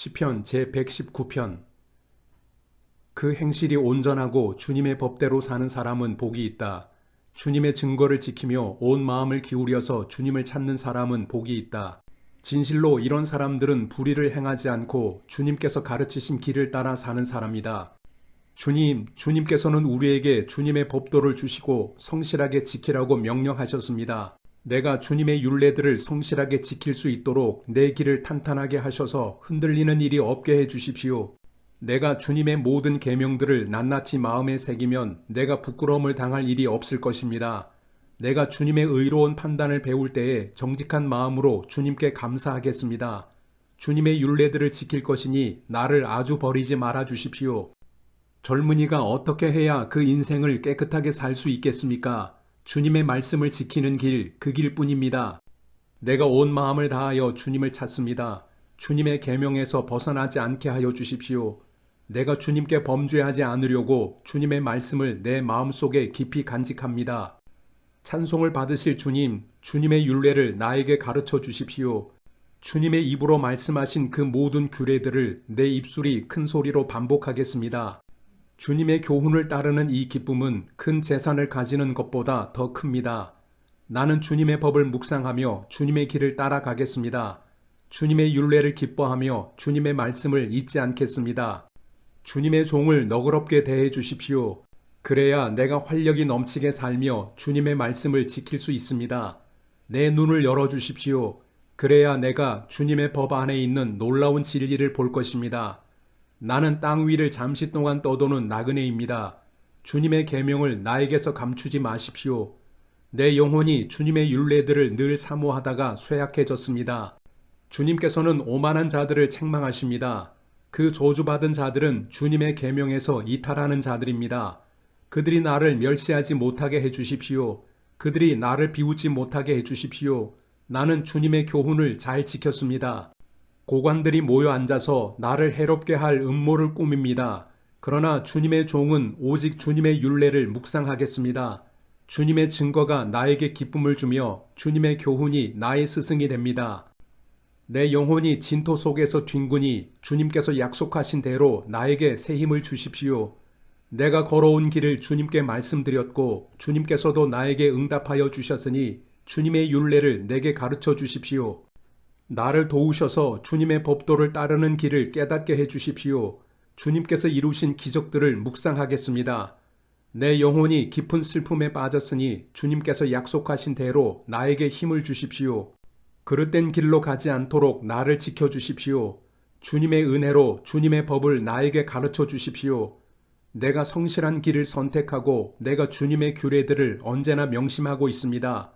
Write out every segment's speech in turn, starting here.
시편 제119편. 그 행실이 온전하고 주님의 법대로 사는 사람은 복이 있다. 주님의 증거를 지키며 온 마음을 기울여서 주님을 찾는 사람은 복이 있다. 진실로 이런 사람들은 불의를 행하지 않고 주님께서 가르치신 길을 따라 사는 사람이다. 주님께서는 우리에게 주님의 법도를 주시고 성실하게 지키라고 명령하셨습니다. 내가 주님의 율례들을 성실하게 지킬 수 있도록 내 길을 탄탄하게 하셔서 흔들리는 일이 없게 해 주십시오. 내가 주님의 모든 계명들을 낱낱이 마음에 새기면 내가 부끄러움을 당할 일이 없을 것입니다. 내가 주님의 의로운 판단을 배울 때에 정직한 마음으로 주님께 감사하겠습니다. 주님의 율례들을 지킬 것이니 나를 아주 버리지 말아 주십시오. 젊은이가 어떻게 해야 그 인생을 깨끗하게 살 수 있겠습니까? 주님의 말씀을 지키는 길, 그 길뿐입니다. 내가 온 마음을 다하여 주님을 찾습니다. 주님의 계명에서 벗어나지 않게 하여 주십시오. 내가 주님께 범죄하지 않으려고 주님의 말씀을 내 마음속에 깊이 간직합니다. 찬송을 받으실 주님, 주님의 율례를 나에게 가르쳐 주십시오. 주님의 입으로 말씀하신 그 모든 규례들을 내 입술이 큰 소리로 반복하겠습니다. 주님의 교훈을 따르는 이 기쁨은 큰 재산을 가지는 것보다 더 큽니다. 나는 주님의 법을 묵상하며 주님의 길을 따라가겠습니다. 주님의 율례를 기뻐하며 주님의 말씀을 잊지 않겠습니다. 주님의 종을 너그럽게 대해 주십시오. 그래야 내가 활력이 넘치게 살며 주님의 말씀을 지킬 수 있습니다. 내 눈을 열어 주십시오. 그래야 내가 주님의 법 안에 있는 놀라운 진리를 볼 것입니다. 나는 땅 위를 잠시 동안 떠도는 나그네입니다. 주님의 계명을 나에게서 감추지 마십시오. 내 영혼이 주님의 율례들을 늘 사모하다가 쇠약해졌습니다. 주님께서는 오만한 자들을 책망하십니다. 그 저주받은 자들은 주님의 계명에서 이탈하는 자들입니다. 그들이 나를 멸시하지 못하게 해주십시오. 그들이 나를 비웃지 못하게 해주십시오. 나는 주님의 교훈을 잘 지켰습니다. 고관들이 모여 앉아서 나를 해롭게 할 음모를 꾸밉니다. 그러나 주님의 종은 오직 주님의 율례를 묵상하겠습니다. 주님의 증거가 나에게 기쁨을 주며 주님의 교훈이 나의 스승이 됩니다. 내 영혼이 진토 속에서 뒹구니 주님께서 약속하신 대로 나에게 새 힘을 주십시오. 내가 걸어온 길을 주님께 말씀드렸고 주님께서도 나에게 응답하여 주셨으니 주님의 율례를 내게 가르쳐 주십시오. 나를 도우셔서 주님의 법도를 따르는 길을 깨닫게 해 주십시오. 주님께서 이루신 기적들을 묵상하겠습니다. 내 영혼이 깊은 슬픔에 빠졌으니 주님께서 약속하신 대로 나에게 힘을 주십시오. 그릇된 길로 가지 않도록 나를 지켜주십시오. 주님의 은혜로 주님의 법을 나에게 가르쳐 주십시오. 내가 성실한 길을 선택하고 내가 주님의 규례들을 언제나 명심하고 있습니다.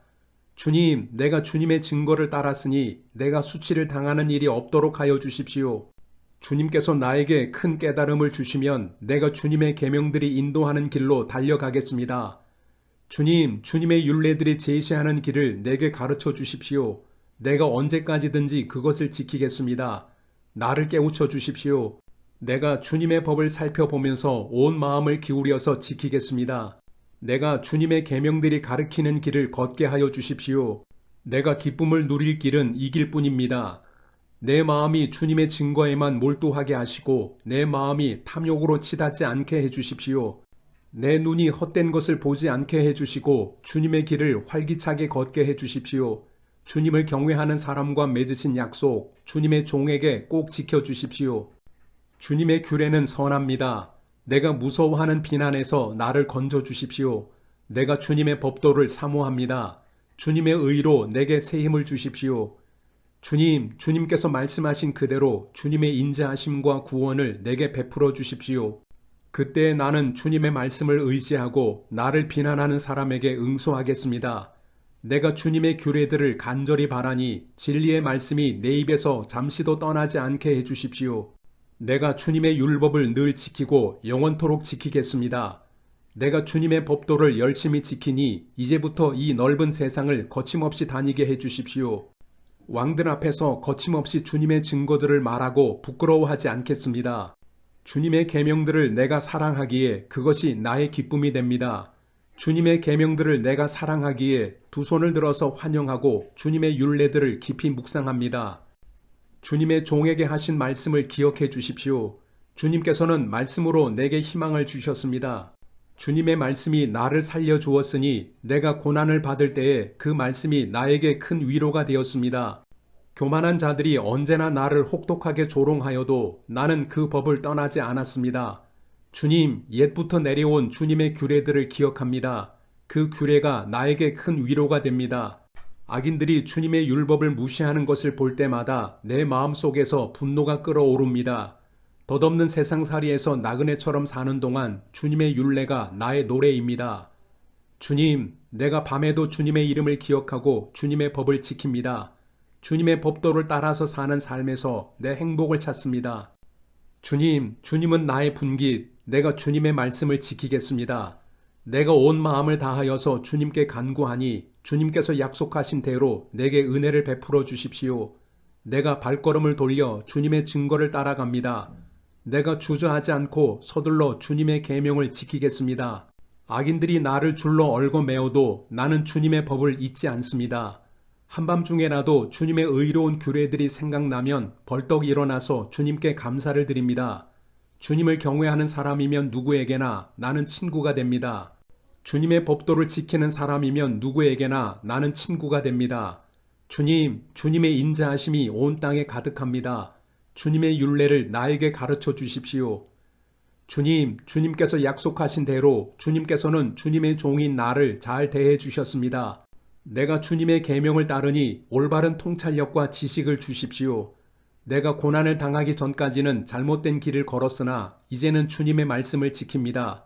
주님, 내가 주님의 증거를 따랐으니 내가 수치를 당하는 일이 없도록 하여 주십시오. 주님께서 나에게 큰 깨달음을 주시면 내가 주님의 계명들이 인도하는 길로 달려가겠습니다. 주님, 주님의 율례들이 제시하는 길을 내게 가르쳐 주십시오. 내가 언제까지든지 그것을 지키겠습니다. 나를 깨우쳐 주십시오. 내가 주님의 법을 살펴보면서 온 마음을 기울여서 지키겠습니다. 내가 주님의 계명들이 가리키는 길을 걷게 하여 주십시오. 내가 기쁨을 누릴 길은 이 길뿐입니다. 내 마음이 주님의 증거에만 몰두하게 하시고 내 마음이 탐욕으로 치닫지 않게 해 주십시오. 내 눈이 헛된 것을 보지 않게 해 주시고 주님의 길을 활기차게 걷게 해 주십시오. 주님을 경외하는 사람과 맺으신 약속, 주님의 종에게 꼭 지켜 주십시오. 주님의 규례는 선합니다. 내가 무서워하는 비난에서 나를 건져 주십시오. 내가 주님의 법도를 사모합니다. 주님의 의로 내게 새 힘을 주십시오. 주님께서 말씀하신 그대로 주님의 인자하심과 구원을 내게 베풀어 주십시오. 그때 나는 주님의 말씀을 의지하고 나를 비난하는 사람에게 응수하겠습니다. 내가 주님의 규례들을 간절히 바라니 진리의 말씀이 내 입에서 잠시도 떠나지 않게 해주십시오. 내가 주님의 율법을 늘 지키고 영원토록 지키겠습니다. 내가 주님의 법도를 열심히 지키니 이제부터 이 넓은 세상을 거침없이 다니게 해주십시오. 왕들 앞에서 거침없이 주님의 증거들을 말하고 부끄러워하지 않겠습니다. 주님의 계명들을 내가 사랑하기에 그것이 나의 기쁨이 됩니다. 주님의 계명들을 내가 사랑하기에 두 손을 들어서 환영하고 주님의 율례들을 깊이 묵상합니다. 주님의 종에게 하신 말씀을 기억해 주십시오. 주님께서는 말씀으로 내게 희망을 주셨습니다. 주님의 말씀이 나를 살려 주었으니 내가 고난을 받을 때에 그 말씀이 나에게 큰 위로가 되었습니다. 교만한 자들이 언제나 나를 혹독하게 조롱하여도 나는 그 법을 떠나지 않았습니다. 주님, 옛부터 내려온 주님의 규례들을 기억합니다. 그 규례가 나에게 큰 위로가 됩니다. 악인들이 주님의 율법을 무시하는 것을 볼 때마다 내 마음속에서 분노가 끓어오릅니다. 덧없는 세상살이에서 나그네처럼 사는 동안 주님의 율례가 나의 노래입니다. 주님, 내가 밤에도 주님의 이름을 기억하고 주님의 법을 지킵니다. 주님의 법도를 따라서 사는 삶에서 내 행복을 찾습니다. 주님, 주님은 나의 분깃, 내가 주님의 말씀을 지키겠습니다. 내가 온 마음을 다하여서 주님께 간구하니 주님께서 약속하신 대로 내게 은혜를 베풀어 주십시오. 내가 발걸음을 돌려 주님의 증거를 따라갑니다. 내가 주저하지 않고 서둘러 주님의 계명을 지키겠습니다. 악인들이 나를 줄로 얽어 메어도 나는 주님의 법을 잊지 않습니다. 한밤중에라도 주님의 의로운 규례들이 생각나면 벌떡 일어나서 주님께 감사를 드립니다. 주님을 경외하는 사람이면 누구에게나 나는 친구가 됩니다. 주님의 법도를 지키는 사람이면 누구에게나 나는 친구가 됩니다. 주님, 주님의 인자하심이 온 땅에 가득합니다. 주님의 율례를 나에게 가르쳐 주십시오. 주님, 주님께서 약속하신 대로 주님께서는 주님의 종인 나를 잘 대해 주셨습니다. 내가 주님의 계명을 따르니 올바른 통찰력과 지식을 주십시오. 내가 고난을 당하기 전까지는 잘못된 길을 걸었으나 이제는 주님의 말씀을 지킵니다.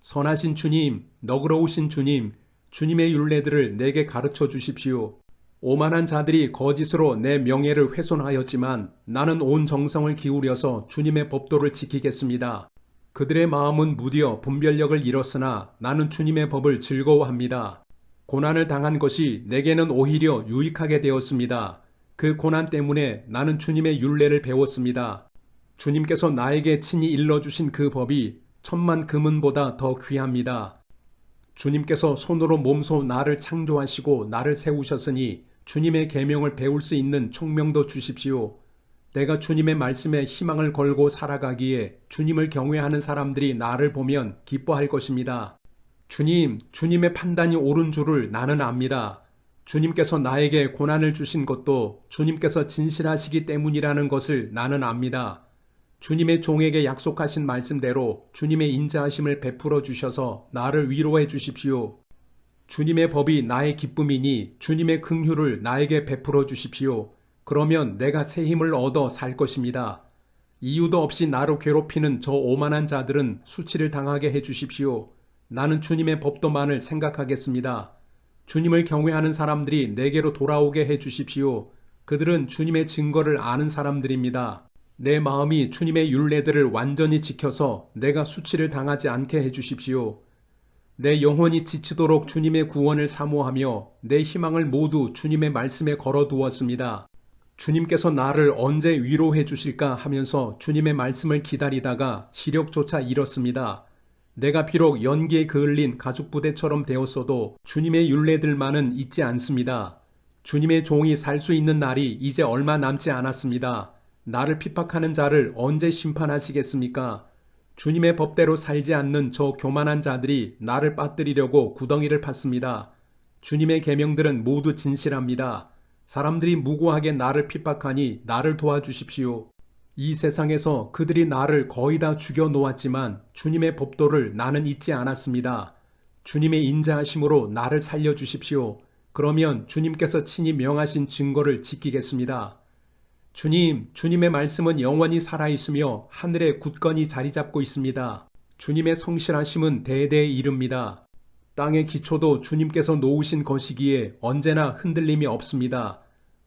선하신 주님, 너그러우신 주님, 주님의 율례들을 내게 가르쳐 주십시오. 오만한 자들이 거짓으로 내 명예를 훼손하였지만 나는 온 정성을 기울여서 주님의 법도를 지키겠습니다. 그들의 마음은 무디어 분별력을 잃었으나 나는 주님의 법을 즐거워합니다. 고난을 당한 것이 내게는 오히려 유익하게 되었습니다. 그 고난 때문에 나는 주님의 율례를 배웠습니다. 주님께서 나에게 친히 일러주신 그 법이 천만 금은보다 더 귀합니다. 주님께서 손으로 몸소 나를 창조하시고 나를 세우셨으니 주님의 계명을 배울 수 있는 총명도 주십시오. 내가 주님의 말씀에 희망을 걸고 살아가기에 주님을 경외하는 사람들이 나를 보면 기뻐할 것입니다. 주님, 주님의 판단이 옳은 줄을 나는 압니다. 주님께서 나에게 고난을 주신 것도 주님께서 진실하시기 때문이라는 것을 나는 압니다. 주님의 종에게 약속하신 말씀대로 주님의 인자하심을 베풀어 주셔서 나를 위로해 주십시오. 주님의 법이 나의 기쁨이니 주님의 긍휼을 나에게 베풀어 주십시오. 그러면 내가 새 힘을 얻어 살 것입니다. 이유도 없이 나를 괴롭히는 저 오만한 자들은 수치를 당하게 해 주십시오. 나는 주님의 법도만을 생각하겠습니다. 주님을 경외하는 사람들이 내게로 돌아오게 해 주십시오. 그들은 주님의 증거를 아는 사람들입니다. 내 마음이 주님의 율례들을 완전히 지켜서 내가 수치를 당하지 않게 해 주십시오. 내 영혼이 지치도록 주님의 구원을 사모하며 내 희망을 모두 주님의 말씀에 걸어두었습니다. 주님께서 나를 언제 위로해 주실까 하면서 주님의 말씀을 기다리다가 시력조차 잃었습니다. 내가 비록 연기에 그을린 가죽부대처럼 되었어도 주님의 율례들만은 잊지 않습니다. 주님의 종이 살 수 있는 날이 이제 얼마 남지 않았습니다. 나를 핍박하는 자를 언제 심판하시겠습니까? 주님의 법대로 살지 않는 저 교만한 자들이 나를 빠뜨리려고 구덩이를 팠습니다. 주님의 계명들은 모두 진실합니다. 사람들이 무고하게 나를 핍박하니 나를 도와주십시오. 이 세상에서 그들이 나를 거의 다 죽여 놓았지만 주님의 법도를 나는 잊지 않았습니다. 주님의 인자하심으로 나를 살려주십시오. 그러면 주님께서 친히 명하신 증거를 지키겠습니다. 주님, 주님의 말씀은 영원히 살아있으며 하늘에 굳건히 자리 잡고 있습니다. 주님의 성실하심은 대대에 이릅니다. 땅의 기초도 주님께서 놓으신 것이기에 언제나 흔들림이 없습니다.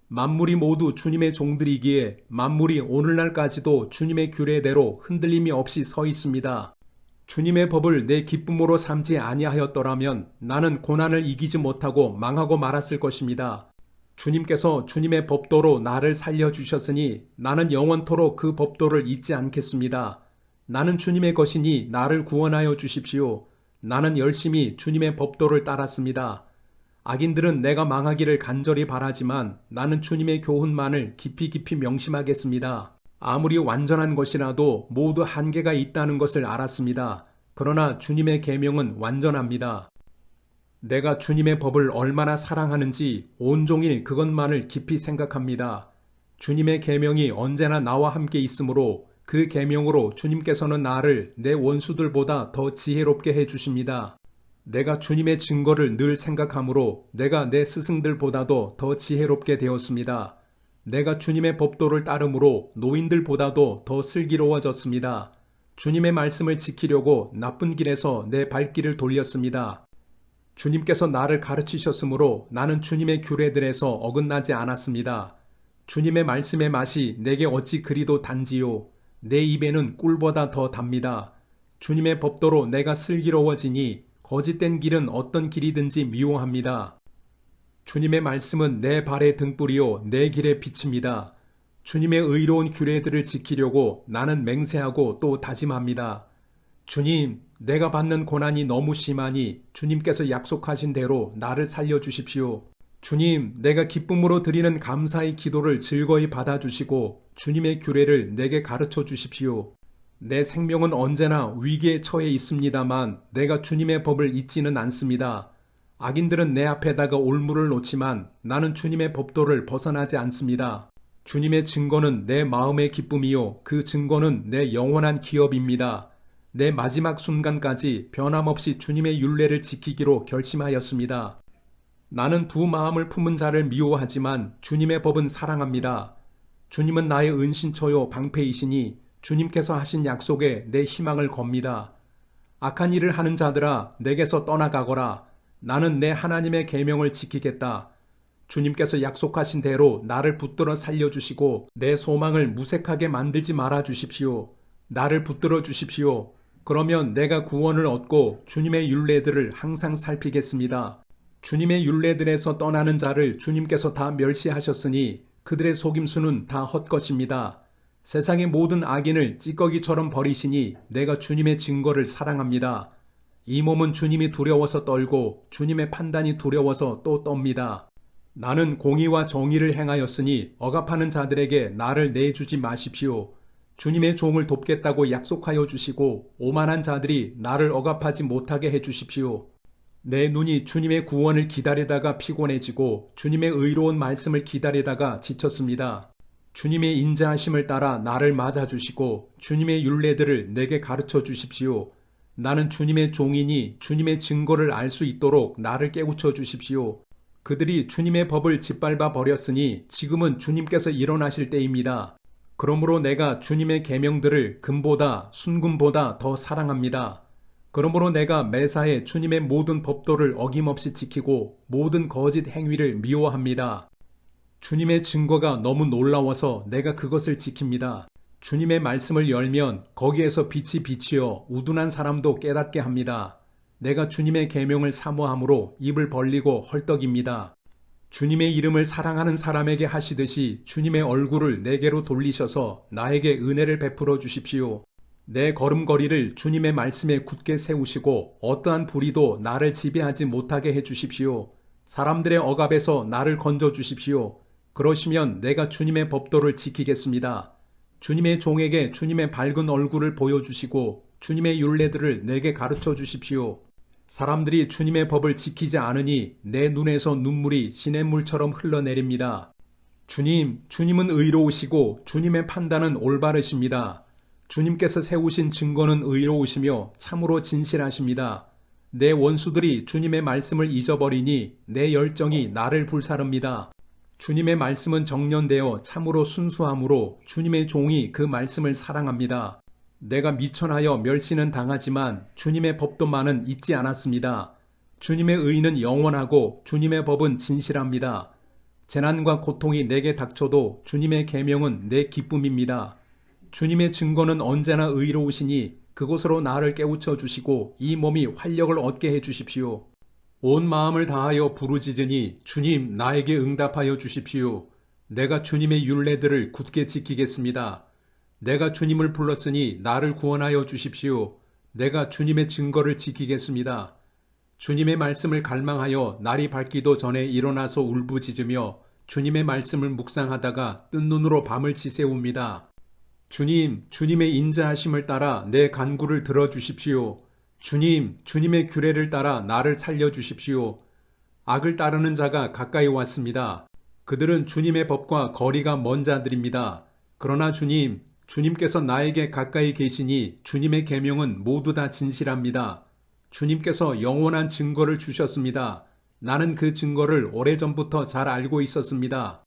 만물이 모두 주님의 종들이기에 만물이 오늘날까지도 주님의 규례대로 흔들림이 없이 서 있습니다. 주님의 법을 내 기쁨으로 삼지 아니하였더라면 나는 고난을 이기지 못하고 망하고 말았을 것입니다. 주님께서 주님의 법도로 나를 살려주셨으니 나는 영원토록 그 법도를 잊지 않겠습니다. 나는 주님의 것이니 나를 구원하여 주십시오. 나는 열심히 주님의 법도를 따랐습니다. 악인들은 내가 망하기를 간절히 바라지만 나는 주님의 교훈만을 깊이 깊이 명심하겠습니다. 아무리 완전한 것이라도 모두 한계가 있다는 것을 알았습니다. 그러나 주님의 계명은 완전합니다. 내가 주님의 법을 얼마나 사랑하는지 온종일 그것만을 깊이 생각합니다. 주님의 계명이 언제나 나와 함께 있으므로 그 계명으로 주님께서는 나를 내 원수들보다 더 지혜롭게 해주십니다. 내가 주님의 증거를 늘 생각하므로 내가 내 스승들보다도 더 지혜롭게 되었습니다. 내가 주님의 법도를 따름으로 노인들보다도 더 슬기로워졌습니다. 주님의 말씀을 지키려고 나쁜 길에서 내 발길을 돌렸습니다. 주님께서 나를 가르치셨으므로 나는 주님의 규례들에서 어긋나지 않았습니다. 주님의 말씀의 맛이 내게 어찌 그리도 단지요. 내 입에는 꿀보다 더 답니다. 주님의 법도로 내가 슬기로워지니 거짓된 길은 어떤 길이든지 미워합니다. 주님의 말씀은 내 발의 등불이요 내 길의 빛입니다. 주님의 의로운 규례들을 지키려고 나는 맹세하고 또 다짐합니다. 주님, 내가 받는 고난이 너무 심하니 주님께서 약속하신 대로 나를 살려주십시오. 주님, 내가 기쁨으로 드리는 감사의 기도를 즐거이 받아주시고 주님의 규례를 내게 가르쳐 주십시오. 내 생명은 언제나 위기에 처해 있습니다만 내가 주님의 법을 잊지는 않습니다. 악인들은 내 앞에다가 올무를 놓지만 나는 주님의 법도를 벗어나지 않습니다. 주님의 증거는 내 마음의 기쁨이요 그 증거는 내 영원한 기업입니다. 내 마지막 순간까지 변함없이 주님의 율례를 지키기로 결심하였습니다. 나는 두 마음을 품은 자를 미워하지만 주님의 법은 사랑합니다. 주님은 나의 은신처요 방패이시니 주님께서 하신 약속에 내 희망을 겁니다. 악한 일을 하는 자들아 내게서 떠나가거라. 나는 내 하나님의 계명을 지키겠다. 주님께서 약속하신 대로 나를 붙들어 살려주시고 내 소망을 무색하게 만들지 말아 주십시오. 나를 붙들어 주십시오. 그러면 내가 구원을 얻고 주님의 율례들을 항상 살피겠습니다. 주님의 율례들에서 떠나는 자를 주님께서 다 멸시하셨으니 그들의 속임수는 다 헛것입니다. 세상의 모든 악인을 찌꺼기처럼 버리시니 내가 주님의 증거를 사랑합니다. 이 몸은 주님이 두려워서 떨고 주님의 판단이 두려워서 또 떱니다. 나는 공의와 정의를 행하였으니 억압하는 자들에게 나를 내주지 마십시오. 주님의 종을 돕겠다고 약속하여 주시고 오만한 자들이 나를 억압하지 못하게 해주십시오. 내 눈이 주님의 구원을 기다리다가 피곤해지고 주님의 의로운 말씀을 기다리다가 지쳤습니다. 주님의 인자하심을 따라 나를 맞아주시고 주님의 율례들을 내게 가르쳐 주십시오. 나는 주님의 종이니 주님의 증거를 알 수 있도록 나를 깨우쳐 주십시오. 그들이 주님의 법을 짓밟아 버렸으니 지금은 주님께서 일어나실 때입니다. 그러므로 내가 주님의 계명들을 금보다 순금보다 더 사랑합니다. 그러므로 내가 매사에 주님의 모든 법도를 어김없이 지키고 모든 거짓 행위를 미워합니다. 주님의 증거가 너무 놀라워서 내가 그것을 지킵니다. 주님의 말씀을 열면 거기에서 빛이 비치어 우둔한 사람도 깨닫게 합니다. 내가 주님의 계명을 사모함으로 입을 벌리고 헐떡입니다. 주님의 이름을 사랑하는 사람에게 하시듯이 주님의 얼굴을 내게로 돌리셔서 나에게 은혜를 베풀어 주십시오. 내 걸음걸이를 주님의 말씀에 굳게 세우시고 어떠한 불의도 나를 지배하지 못하게 해 주십시오. 사람들의 억압에서 나를 건져 주십시오. 그러시면 내가 주님의 법도를 지키겠습니다. 주님의 종에게 주님의 밝은 얼굴을 보여주시고 주님의 율례들을 내게 가르쳐 주십시오. 사람들이 주님의 법을 지키지 않으니 내 눈에서 눈물이 시냇물처럼 흘러내립니다. 주님은 의로우시고 주님의 판단은 올바르십니다. 주님께서 세우신 증거는 의로우시며 참으로 진실하십니다. 내 원수들이 주님의 말씀을 잊어버리니 내 열정이 나를 불사릅니다. 주님의 말씀은 정련되어 참으로 순수함으로 주님의 종이 그 말씀을 사랑합니다. 내가 미천하여 멸시는 당하지만 주님의 법도만은 잊지 않았습니다. 주님의 의는 영원하고 주님의 법은 진실합니다. 재난과 고통이 내게 닥쳐도 주님의 계명은 내 기쁨입니다. 주님의 증거는 언제나 의로우시니 그곳으로 나를 깨우쳐 주시고 이 몸이 활력을 얻게 해 주십시오. 온 마음을 다하여 부르짖으니 주님 나에게 응답하여 주십시오. 내가 주님의 율례들을 굳게 지키겠습니다. 내가 주님을 불렀으니 나를 구원하여 주십시오. 내가 주님의 증거를 지키겠습니다. 주님의 말씀을 갈망하여 날이 밝기도 전에 일어나서 울부짖으며 주님의 말씀을 묵상하다가 뜬 눈으로 밤을 지새웁니다. 주님, 주님의 인자하심을 따라 내 간구를 들어주십시오. 주님, 주님의 규례를 따라 나를 살려주십시오. 악을 따르는 자가 가까이 왔습니다. 그들은 주님의 법과 거리가 먼 자들입니다. 그러나 주님, 주님께서 나에게 가까이 계시니 주님의 계명은 모두 다 진실합니다. 주님께서 영원한 증거를 주셨습니다. 나는 그 증거를 오래전부터 잘 알고 있었습니다.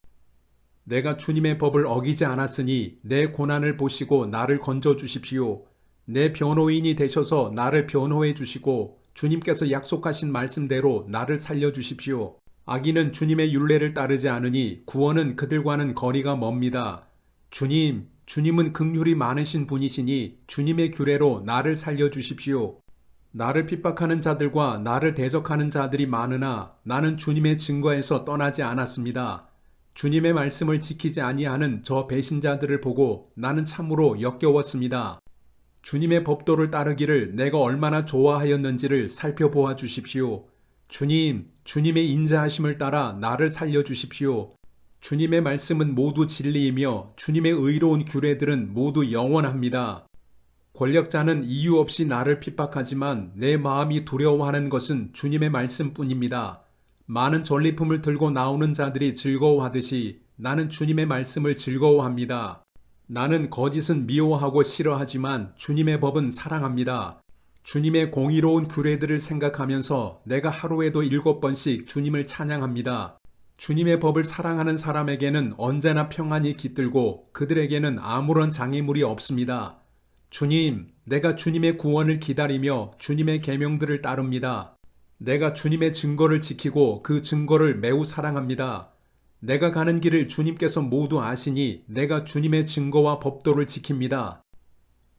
내가 주님의 법을 어기지 않았으니 내 고난을 보시고 나를 건져 주십시오. 내 변호인이 되셔서 나를 변호해 주시고 주님께서 약속하신 말씀대로 나를 살려 주십시오. 악인은 주님의 율례를 따르지 않으니 구원은 그들과는 거리가 멉니다. 주님, 주님은 긍휼이 많으신 분이시니 주님의 규례로 나를 살려 주십시오. 나를 핍박하는 자들과 나를 대적하는 자들이 많으나 나는 주님의 증거에서 떠나지 않았습니다. 주님의 말씀을 지키지 아니하는 저 배신자들을 보고 나는 참으로 역겨웠습니다. 주님의 법도를 따르기를 내가 얼마나 좋아하였는지를 살펴보아 주십시오. 주님, 주님의 인자하심을 따라 나를 살려주십시오. 주님의 말씀은 모두 진리이며 주님의 의로운 규례들은 모두 영원합니다. 권력자는 이유 없이 나를 핍박하지만 내 마음이 두려워하는 것은 주님의 말씀뿐입니다. 많은 전리품을 들고 나오는 자들이 즐거워하듯이 나는 주님의 말씀을 즐거워합니다. 나는 거짓은 미워하고 싫어하지만 주님의 법은 사랑합니다. 주님의 공의로운 규례들을 생각하면서 내가 하루에도 7번씩 주님을 찬양합니다. 주님의 법을 사랑하는 사람에게는 언제나 평안이 깃들고 그들에게는 아무런 장애물이 없습니다. 주님, 내가 주님의 구원을 기다리며 주님의 계명들을 따릅니다. 내가 주님의 증거를 지키고 그 증거를 매우 사랑합니다. 내가 가는 길을 주님께서 모두 아시니 내가 주님의 증거와 법도를 지킵니다.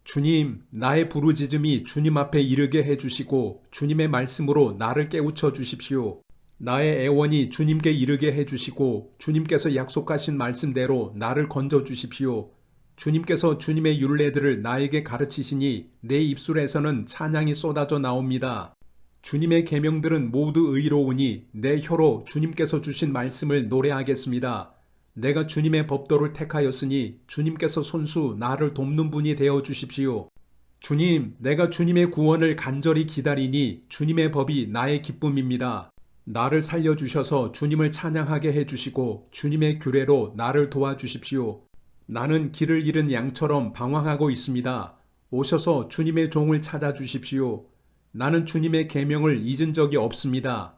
주님, 나의 부르짖음이 주님 앞에 이르게 해주시고 주님의 말씀으로 나를 깨우쳐 주십시오. 나의 애원이 주님께 이르게 해주시고 주님께서 약속하신 말씀대로 나를 건져 주십시오. 주님께서 주님의 율례들을 나에게 가르치시니 내 입술에서는 찬양이 쏟아져 나옵니다. 주님의 계명들은 모두 의로우니 내 혀로 주님께서 주신 말씀을 노래하겠습니다. 내가 주님의 법도를 택하였으니 주님께서 손수 나를 돕는 분이 되어 주십시오. 주님, 내가 주님의 구원을 간절히 기다리니 주님의 법이 나의 기쁨입니다. 나를 살려주셔서 주님을 찬양하게 해주시고 주님의 규례로 나를 도와주십시오. 나는 길을 잃은 양처럼 방황하고 있습니다. 오셔서 주님의 종을 찾아주십시오. 나는 주님의 계명을 잊은 적이 없습니다.